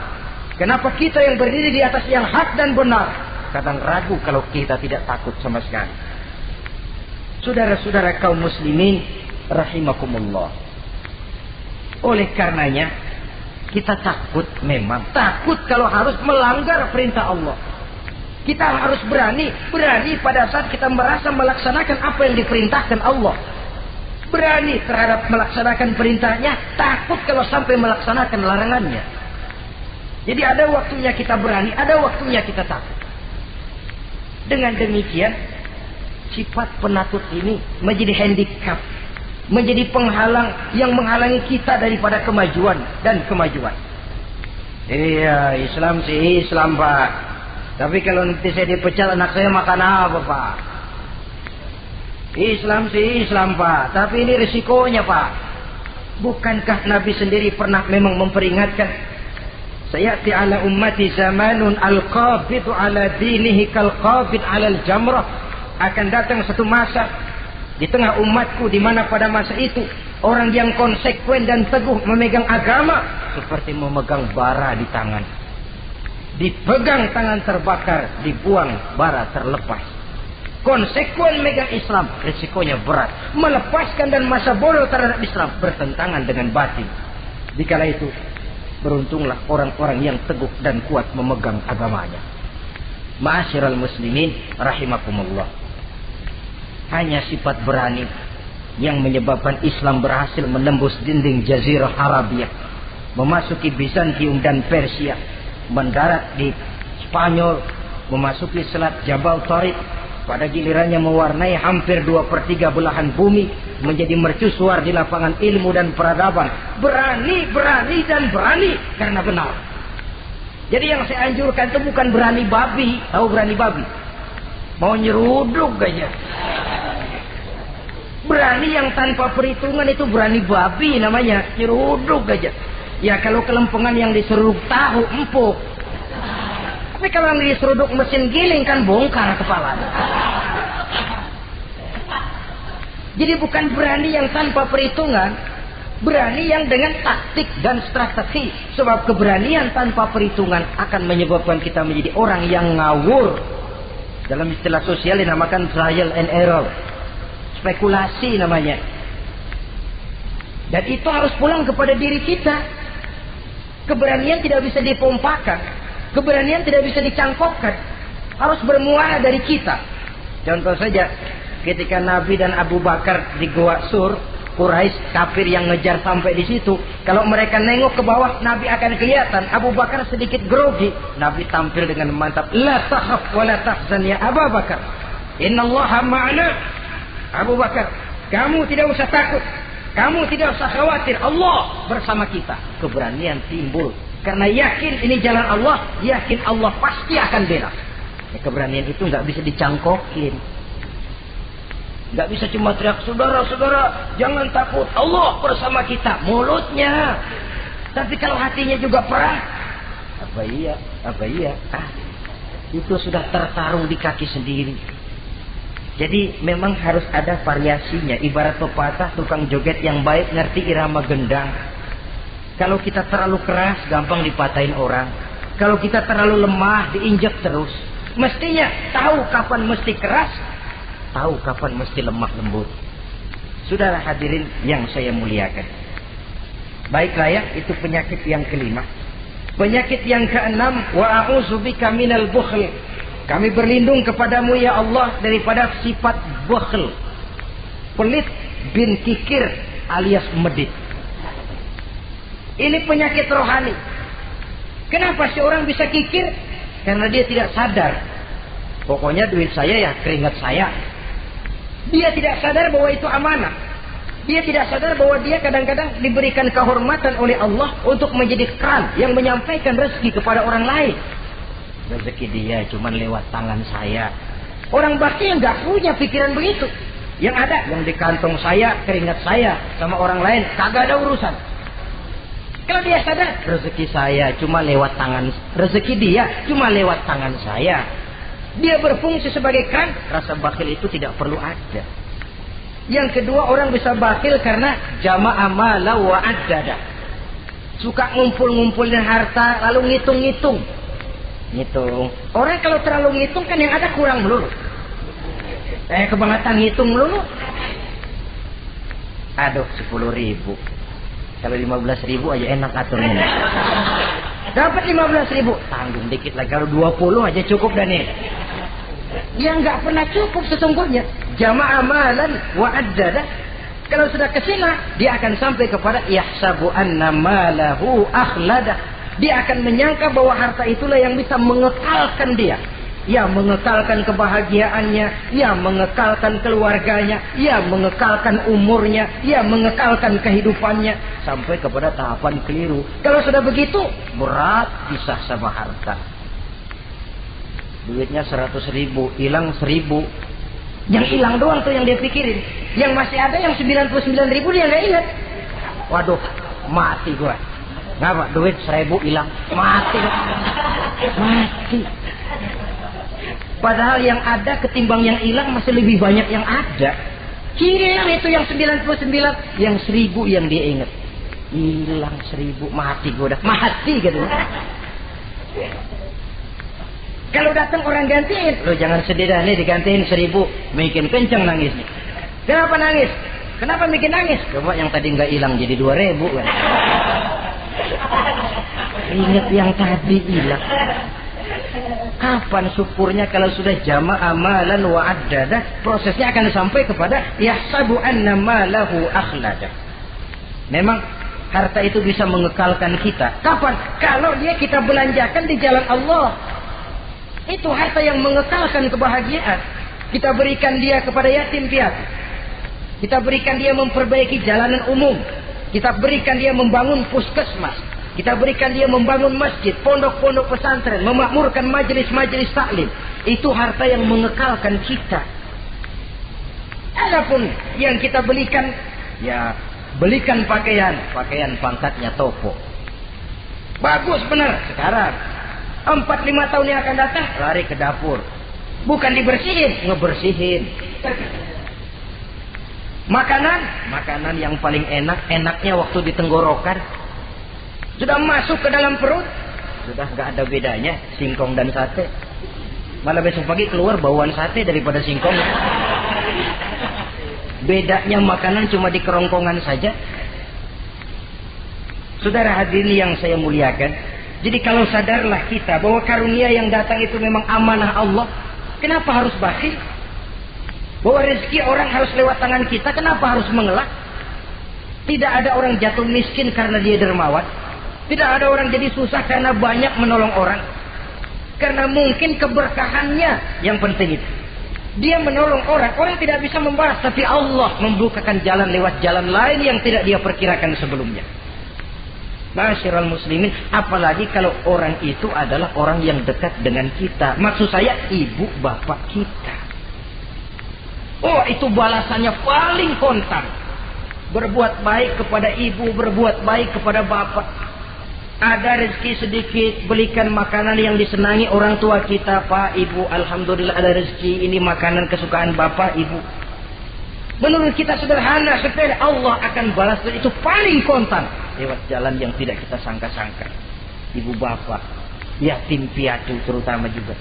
Speaker 1: Kenapa kita yang berdiri di atas yang hak dan benar kadang ragu kalau kita tidak takut sama sekali? Saudara-saudara kaum muslimin rahimakumullah. Oleh karenanya kita takut, memang takut kalau harus melanggar perintah Allah. Kita harus berani pada saat kita merasa melaksanakan apa yang diperintahkan Allah. Berani terhadap melaksanakan perintahnya, takut kalau sampai melaksanakan larangannya. Jadi ada waktunya kita berani, ada waktunya kita takut. Dengan demikian, sifat penakut ini menjadi handicap, menjadi penghalang yang menghalangi kita daripada kemajuan dan kemajuan. Iya, Islam sih Islam, Pak. Tapi kalau nanti saya dipecat, anak saya makan apa, Pak? Islam sih Islam, Pak. Tapi ini risikonya, Pak. Bukankah Nabi sendiri pernah memang memperingatkan, sayati ala ummati zamanun al-qabidu ala dinihi kal-qabid ala al-jamrah. Akan datang satu masa di tengah umatku di mana pada masa itu orang yang konsekuen dan teguh memegang agama seperti memegang bara di tangan. Dipegang tangan terbakar, dibuang bara terlepas. Konsekuen megang Islam, risikonya berat. Melepaskan dan masa bodoh terhadap Islam bertentangan dengan batin. Dikala itu, beruntunglah orang-orang yang teguh dan kuat memegang agamanya. Ma'asyiral muslimin rahimakumullah. Hanya sifat berani yang menyebabkan Islam berhasil menembus dinding Jazirah Arabia, memasuki Bizantium dan Persia, mendarat di Spanyol, memasuki Selat Jabal Tariq, pada gilirannya mewarnai hampir 2/3 belahan bumi, menjadi mercusuar di lapangan ilmu dan peradaban. Berani karena benar. Jadi yang saya anjurkan itu bukan berani babi. Tahu berani babi? Mau nyeruduk aja. Berani yang tanpa perhitungan itu berani babi namanya. Nyeruduk aja. Ya kalau kelempengan yang diseruduk tahu empuk. Tapi kalau yang diseruduk mesin giling kan bongkar kepala. Jadi bukan berani yang tanpa perhitungan, berani yang dengan taktik dan strategi. Sebab keberanian tanpa perhitungan akan menyebabkan kita menjadi orang yang ngawur. Dalam istilah sosial dinamakan trial and error, spekulasi namanya. Dan itu harus pulang kepada diri kita. Keberanian tidak bisa dipompakan. Keberanian tidak bisa dicangkokkan. Harus bermuara dari kita. Contoh saja, ketika Nabi dan Abu Bakar di Gua Sur, Quraisy kafir yang ngejar sampai di situ. Kalau mereka nengok ke bawah, Nabi akan kelihatan. Abu Bakar sedikit grogi. Nabi tampil dengan mantap. La takhaf wa la tahzan ya Abu Bakar. Innallaha ma'ana. Abu Bakar, kamu tidak usah takut. Kamu tidak usah khawatir. Allah bersama kita. Keberanian timbul. Karena yakin ini jalan Allah, yakin Allah pasti akan bela. Ya, keberanian itu nggak bisa dicangkokin, nggak bisa cuma teriak, saudara-saudara jangan takut, Allah bersama kita, mulutnya. Tapi kalau hatinya juga perang, apa iya, itu sudah tertarung di kaki sendiri. Jadi memang harus ada variasinya. Ibarat pepatah, tukang joget yang baik ngerti irama gendang. Kalau kita terlalu keras, gampang dipatahin orang. Kalau kita terlalu lemah, diinjak terus. Mestinya tahu kapan mesti keras, tahu kapan mesti lemah lembut. Saudara hadirin yang saya muliakan. Baiklah ya, itu penyakit yang kelima. Penyakit yang keenam, wa a'udzubika minal bukhl. Kami berlindung kepadamu ya Allah daripada sifat bakhl, pelit bin kikir alias medit. Ini penyakit rohani. Kenapa seorang bisa kikir? Karena dia tidak sadar. Pokoknya duit saya ya keringat saya. Dia tidak sadar bahwa itu amanah. Dia tidak sadar bahwa dia kadang-kadang diberikan kehormatan oleh Allah untuk menjadi keran yang menyampaikan rezeki kepada orang lain. Rezeki dia cuma lewat tangan saya. Orang bakti yang gak punya pikiran begitu. Yang ada yang di kantong saya, keringat saya, sama orang lain kagak ada urusan. Kalau dia sadar rezeki saya cuma lewat tangan, rezeki dia cuma lewat tangan saya, dia berfungsi sebagai keran, rasa bakhil itu tidak perlu ada. Yang kedua, orang bisa bakhil karena jama'a mala wa addada. Suka ngumpul-ngumpulin harta lalu ngitung-ngitung. Ngitung. Orang kalau terlalu ngitung kan yang ada kurang melulu. Kebangetan ngitung melulu. Aduh, 10.000. Kalau 15.000 aja enak aturnya. Dapat 15.000, tanggung dikit lagi. Kalau 20 aja cukup dah nih. Yang nggak pernah cukup sesungguhnya. Jama'a malan wa addada. Kalau sudah kesina, dia akan sampai kepada yahsabu anna malahu akhlada. Dia akan menyangka bahwa harta itulah yang bisa mengekalkan dia. Ya mengekalkan kebahagiaannya, ya mengekalkan keluarganya, ya mengekalkan umurnya, ya mengekalkan kehidupannya. Sampai kepada tahapan keliru. Kalau sudah begitu, berat pisah sama harta. Duitnya 100.000, hilang 1.000. Yang hilang doang tuh yang dia pikirin. Yang masih ada yang 99.000 dia nggak ingat. Waduh, mati gua. Ngapa? Duit 1.000 hilang, mati. Mati. Padahal yang ada ketimbang yang hilang masih lebih banyak yang ada. Hilang itu yang 99, yang 1.000 yang dia ingat. Hilang 1.000, mati gua dah. Mati gitu. Kalau datang orang gantiin, lo jangan sedih dah nih digantiin 1.000, bikin kenceng nangis nih. Kenapa nangis? Kenapa bikin nangis? Coba yang tadi nggak hilang jadi 2.000 kan. Ingat yang tadi hilang. Kapan syukurnya kalau sudah jama'a malan wa addada, prosesnya akan sampai kepada yahsabu anna malahu akhlada. Memang harta itu bisa mengekalkan kita. Kapan? Kalau dia kita belanjakan di jalan Allah. Itu harta yang mengekalkan kebahagiaan. Kita berikan dia kepada yatim piatu. Kita berikan dia memperbaiki jalanan umum. Kita berikan dia membangun puskesmas. Kita berikan dia membangun masjid, pondok-pondok pesantren, memakmurkan majelis-majelis taklim. Itu harta yang mengekalkan kita. Adapun yang kita belikan, ya belikan pakaian pangkatnya toko. Bagus benar. Sekarang 4-5 tahun yang akan datang lari ke dapur. Bukan dibersihin, ngebersihin. Makanan yang paling enaknya waktu di tenggorokan. Sudah masuk ke dalam perut, sudah gak ada bedanya singkong dan sate. Malah besok pagi keluar bauan sate daripada singkong. Bedanya makanan cuma di kerongkongan saja. Saudara hadirin yang saya muliakan, jadi kalau sadarlah kita bahwa karunia yang datang itu memang amanah Allah, kenapa harus bakhil? Bahwa rezeki orang harus lewat tangan kita, kenapa harus mengelak? Tidak ada orang jatuh miskin karena dia dermawan. Tidak ada orang jadi susah karena banyak menolong orang. Karena mungkin keberkahannya yang penting itu. Dia menolong orang, orang tidak bisa membalas, tapi Allah membukakan jalan lewat jalan lain yang tidak dia perkirakan sebelumnya. Masyiral muslimin, apalagi kalau orang itu adalah orang yang dekat dengan kita. Maksud saya ibu bapak kita. Oh, itu balasannya paling kontan. Berbuat baik kepada ibu, berbuat baik kepada bapak. Ada rezeki sedikit, belikan makanan yang disenangi orang tua kita. Pak, ibu, alhamdulillah ada rezeki. Ini makanan kesukaan bapak, ibu. Menurut kita sederhana, sepele. Allah akan balas itu paling kontan lewat jalan yang tidak kita sangka-sangka. Ibu bapak, yatim piatu terutama juga.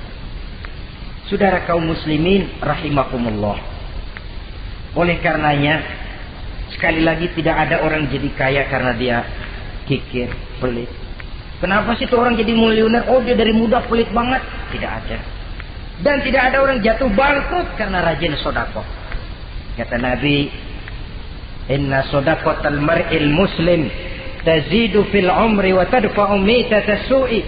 Speaker 1: Saudara kaum muslimin rahimakumullah. Oleh karenanya, sekali lagi tidak ada orang jadi kaya karena dia kikir, pelit. Kenapa sih tuh orang jadi miliuner? Oh, dia dari muda pelit banget. Tidak ada. Dan tidak ada orang jatuh bangkrut karena rajin sedekah. Kata Nabi, inna shadaqatal mar'il muslim tazidu fil umri wa tadfa'u mitata su'i.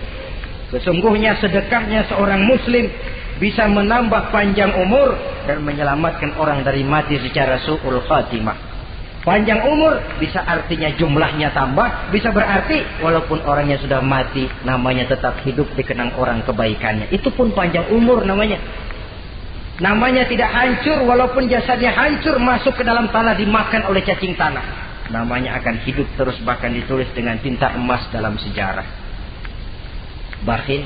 Speaker 1: Sesungguhnya sedekahnya seorang muslim bisa menambah panjang umur dan menyelamatkan orang dari mati secara su'ul khatimah. Panjang umur bisa artinya jumlahnya tambah, bisa berarti walaupun orangnya sudah mati, namanya tetap hidup dikenang orang kebaikannya. Itu pun panjang umur namanya. Namanya tidak hancur, walaupun jasadnya hancur masuk ke dalam tanah dimakan oleh cacing tanah. Namanya akan hidup terus, bahkan ditulis dengan tinta emas dalam sejarah. Bakhil,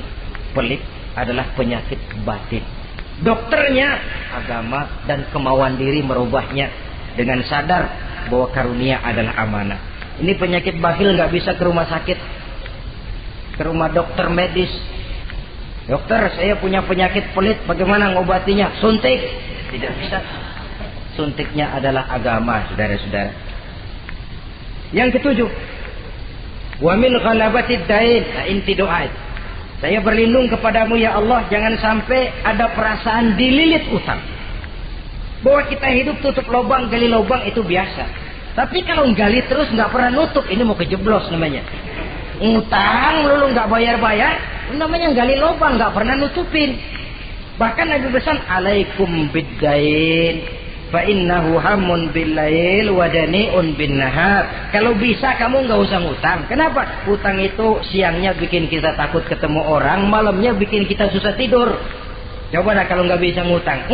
Speaker 1: pelit adalah penyakit batin. Dokternya agama dan kemauan diri merubahnya dengan sadar bahwa karunia adalah amanah. Ini penyakit bakhil nggak bisa ke rumah sakit, ke rumah dokter medis. Dokter, saya punya penyakit pelit, bagaimana ngobatinya? Suntik. Tidak bisa. Suntiknya adalah agama, saudara-saudara. Yang ketujuh, wa min ghalabatid dain, inti doa. Saya berlindung kepadamu ya Allah, jangan sampai ada perasaan dililit utang. Bahwa kita hidup tutup lubang, gali lubang itu biasa. Tapi kalau gali terus nggak pernah nutup, ini mau kejeblos namanya. Utang lalu nggak bayar-bayar, namanya gali lubang, nggak pernah nutupin. Bahkan Nabi pesan, alaikum biddain, fa innahu hamun billail wa dani'un bin nahar. Kalau bisa kamu nggak usah ngutang. Kenapa? Utang itu siangnya bikin kita takut ketemu orang, malamnya bikin kita susah tidur. Coba dah kalau nggak bisa ngutang,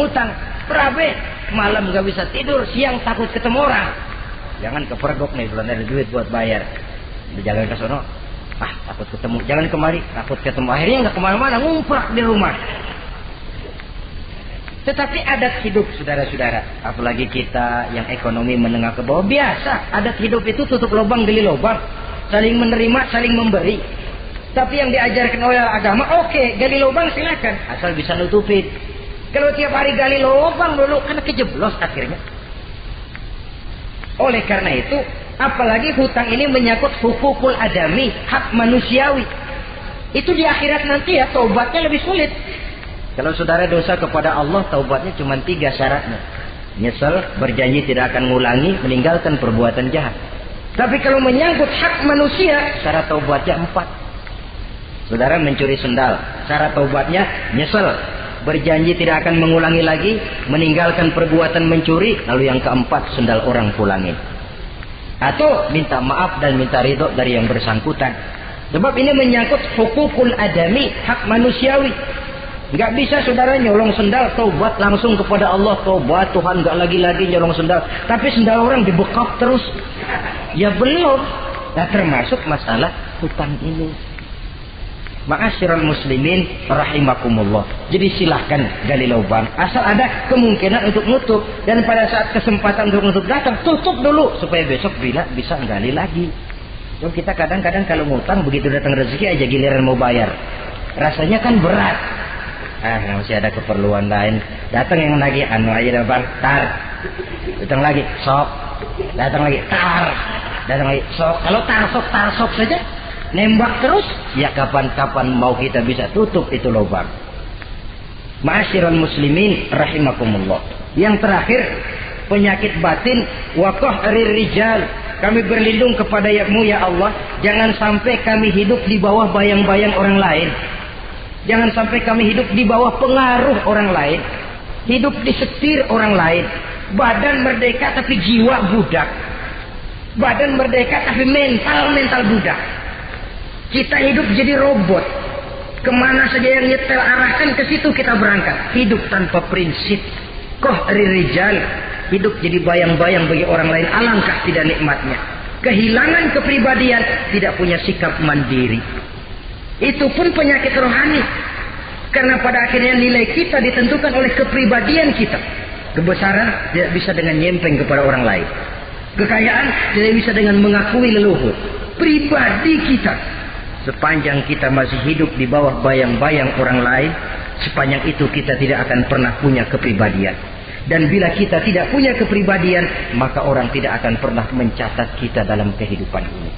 Speaker 1: berabe, malam nggak bisa tidur, siang takut ketemu orang. Jangan kepergok nih, belum ada duit buat bayar. Jangan ke sono, takut ketemu. Jangan kemari, takut ketemu. Akhirnya nggak kemana-mana, ngumprak di rumah. Tetapi adat hidup, saudara-saudara, apalagi kita yang ekonomi menengah ke bawah, biasa. Adat hidup itu tutup lubang, gali lubang, saling menerima, saling memberi. Tapi yang diajarkan oleh agama, oke, gali lubang silakan, asal bisa nutupin. Kalau tiap hari gali lubang dulu, kan kejeblos akhirnya. Oleh karena itu, apalagi hutang ini menyangkut hukukul adami, hak manusiawi. Itu di akhirat nanti ya, taubatnya lebih sulit. Kalau saudara dosa kepada Allah, taubatnya cuma 3 syaratnya. Nyesel, berjanji tidak akan mengulangi, meninggalkan perbuatan jahat. Tapi kalau menyangkut hak manusia, syarat taubatnya 4. Saudara mencuri sendal, syarat taubatnya nyesel, berjanji tidak akan mengulangi lagi, meninggalkan perbuatan mencuri, lalu yang keempat sendal orang pulangin. Atau minta maaf dan minta ridho dari yang bersangkutan. Sebab ini menyangkut hukukul adami, hak manusiawi. Nggak bisa saudara nyolong sendal, taubat langsung kepada Allah, taubat Tuhan, nggak lagi-lagi nyolong sendal. Tapi sendal orang dibekap terus, ya belum. Nah termasuk masalah hutang ini. Ma'asyiral muslimin rahimakumullah. Jadi silahkan gali lubang, asal ada kemungkinan untuk nutup. Dan pada saat kesempatan untuk nutup datang, tutup dulu supaya besok bila bisa gali lagi. Jadi kita kadang-kadang kalau ngutang begitu datang rezeki aja giliran mau bayar, rasanya kan berat. Masih ada keperluan lain. Datang yang lagi aja bang, tar. Datang lagi sok. Datang lagi tar. Datang lagi sok. Kalau tar sok saja, nembak terus, ya kapan-kapan mau kita bisa tutup itu lubang. Ma'asyiral muslimin rahimakumullah. Yang terakhir, penyakit batin, waqah rijal. Kami berlindung kepada-Mu ya Allah, jangan sampai kami hidup di bawah bayang-bayang orang lain. Jangan sampai kami hidup di bawah pengaruh orang lain, hidup disetir orang lain. Badan merdeka tapi jiwa budak. Badan merdeka tapi mental budak. Kita hidup jadi robot. Kemana saja yang nyetel arahkan, ke situ kita berangkat. Hidup tanpa prinsip. Rijal. Hidup jadi bayang-bayang bagi orang lain. Alangkah tidak nikmatnya. Kehilangan kepribadian, tidak punya sikap mandiri. Itu pun penyakit rohani. Karena pada akhirnya nilai kita ditentukan oleh kepribadian kita. Kebesaran tidak bisa dengan nyempeng kepada orang lain. Kekayaan tidak bisa dengan mengakui leluhur. Pribadi kita, sepanjang kita masih hidup di bawah bayang-bayang orang lain, sepanjang itu kita tidak akan pernah punya kepribadian. Dan bila kita tidak punya kepribadian, maka orang tidak akan pernah mencatat kita dalam kehidupan ini.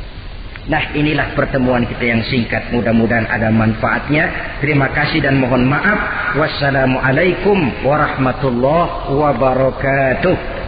Speaker 1: Nah, inilah pertemuan kita yang singkat. Mudah-mudahan ada manfaatnya. Terima kasih dan mohon maaf. Wassalamualaikum warahmatullahi wabarakatuh.